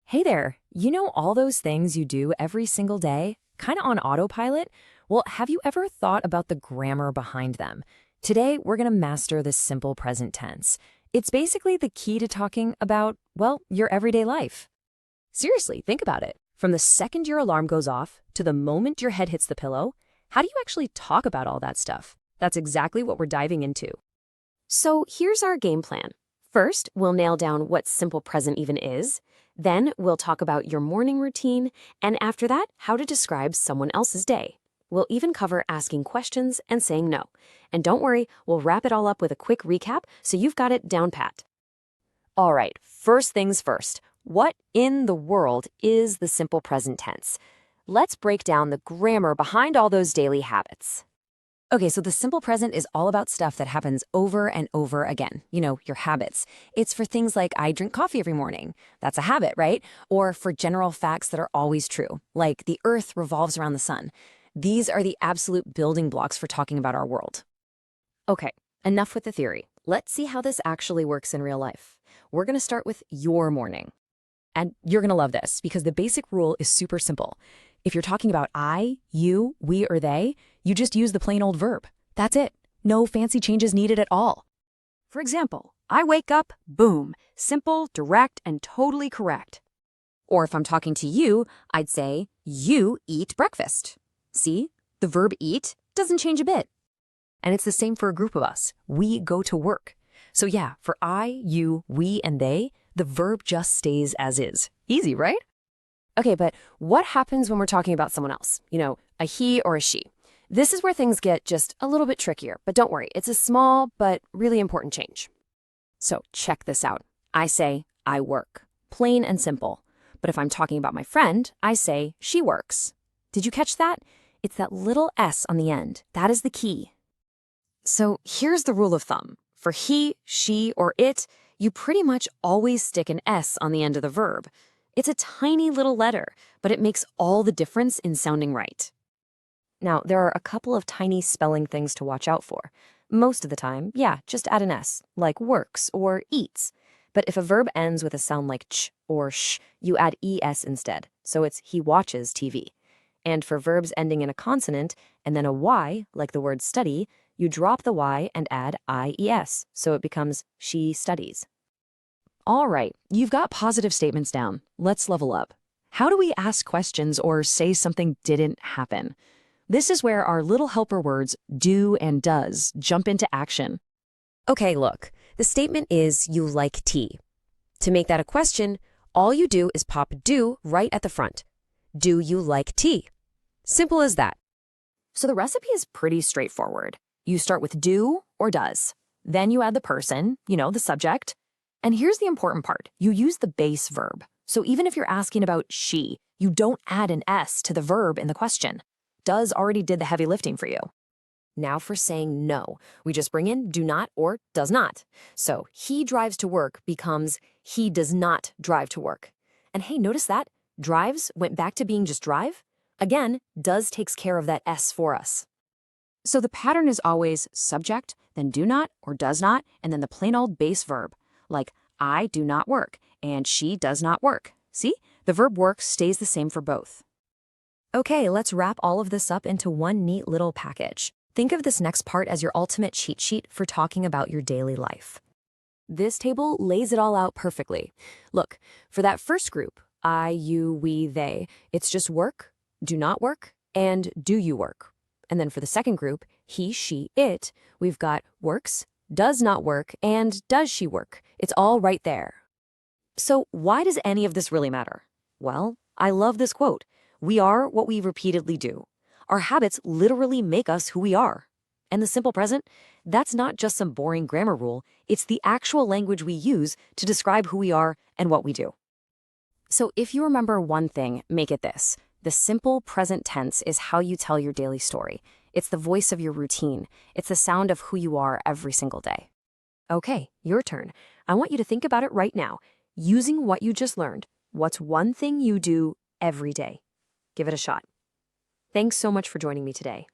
Hey there, you know all those things you do every single day, kind of on autopilot? Well, have you ever thought about the grammar behind them? Today, we're going to master the simple present tense. It's basically the key to talking about, well, your everyday life. Seriously, think about it. From the second your alarm goes off to the moment your head hits the pillow, how do you actually talk about all that stuff? That's exactly what we're diving into. So here's our game plan. First, we'll nail down what simple present even is. Then we'll talk about your morning routine, and after that, how to describe someone else's day. We'll even cover asking questions and saying no. And don't worry, we'll wrap it all up with a quick recap so you've got it down pat. All right, first things first. What in the world is the simple present tense? Let's break down the grammar behind all those daily habits. Okay, so the simple present is all about stuff that happens over and over again. You know, your habits. It's for things like I drink coffee every morning. That's a habit, right? Or for general facts that are always true, like the earth revolves around the sun. These are the absolute building blocks for talking about our world. Okay, enough with the theory. Let's see how this actually works in real life. We're going to start with your morning. And you're going to love this because the basic rule is super simple. If you're talking about I, you, we, or they, you just use the plain old verb. That's it. No fancy changes needed at all. For example, I wake up, boom, simple, direct, and totally correct. Or if I'm talking to you, I'd say, you eat breakfast. See, the verb eat doesn't change a bit. And it's the same for a group of us. We go to work. So yeah, for I, you, we, and they, the verb just stays as is. Easy, right? Okay, but what happens when we're talking about someone else? You know, a he or a she. This is where things get just a little bit trickier, but don't worry, it's a small but really important change. So check this out. I say, I work. Plain and simple. But if I'm talking about my friend, I say, she works. Did you catch that? It's that little s on the end. That is the key. So here's the rule of thumb. For he, she, or it, you pretty much always stick an s on the end of the verb. It's a tiny little letter, but it makes all the difference in sounding right. Now, there are a couple of tiny spelling things to watch out for. Most of the time, yeah, just add an s, like works or eats. But if a verb ends with a sound like ch or sh, you add es instead, so it's he watches TV. And for verbs ending in a consonant and then a y, like the word study, you drop the y and add ies, so it becomes she studies. All right, you've got positive statements down. Let's level up. How do we ask questions or say something didn't happen? This is where our little helper words do and does jump into action. Okay, look, the statement is you like tea. To make that a question, all you do is pop do right at the front. Do you like tea? Simple as that. So the recipe is pretty straightforward. You start with do or does. Then you add the person, you know, the subject. And here's the important part. You use the base verb. So even if you're asking about she, you don't add an s to the verb in the question. Does already did the heavy lifting for you. Now for saying no, we just bring in do not or does not. So he drives to work becomes he does not drive to work. And hey, notice that? Drives went back to being just drive. Again, does takes care of that s for us. So the pattern is always subject, then do not or does not, and then the plain old base verb. Like, I do not work, and she does not work. See? The verb work stays the same for both. Okay, let's wrap all of this up into one neat little package. Think of this next part as your ultimate cheat sheet for talking about your daily life. This table lays it all out perfectly. Look, for that first group, I, you, we, they, it's just work, do not work, and do you work. And then for the second group, he, she, it, we've got works, does not work, and does she work. It's all right there. So why does any of this really matter? Well, I love this quote. We are what we repeatedly do. Our habits literally make us who we are. And the simple present, that's not just some boring grammar rule. It's the actual language we use to describe who we are and what we do. So if you remember one thing, make it this. The simple present tense is how you tell your daily story. It's the voice of your routine. It's the sound of who you are every single day. Okay, your turn. I want you to think about it right now. Using what you just learned, what's one thing you do every day? Give it a shot. Thanks so much for joining me today.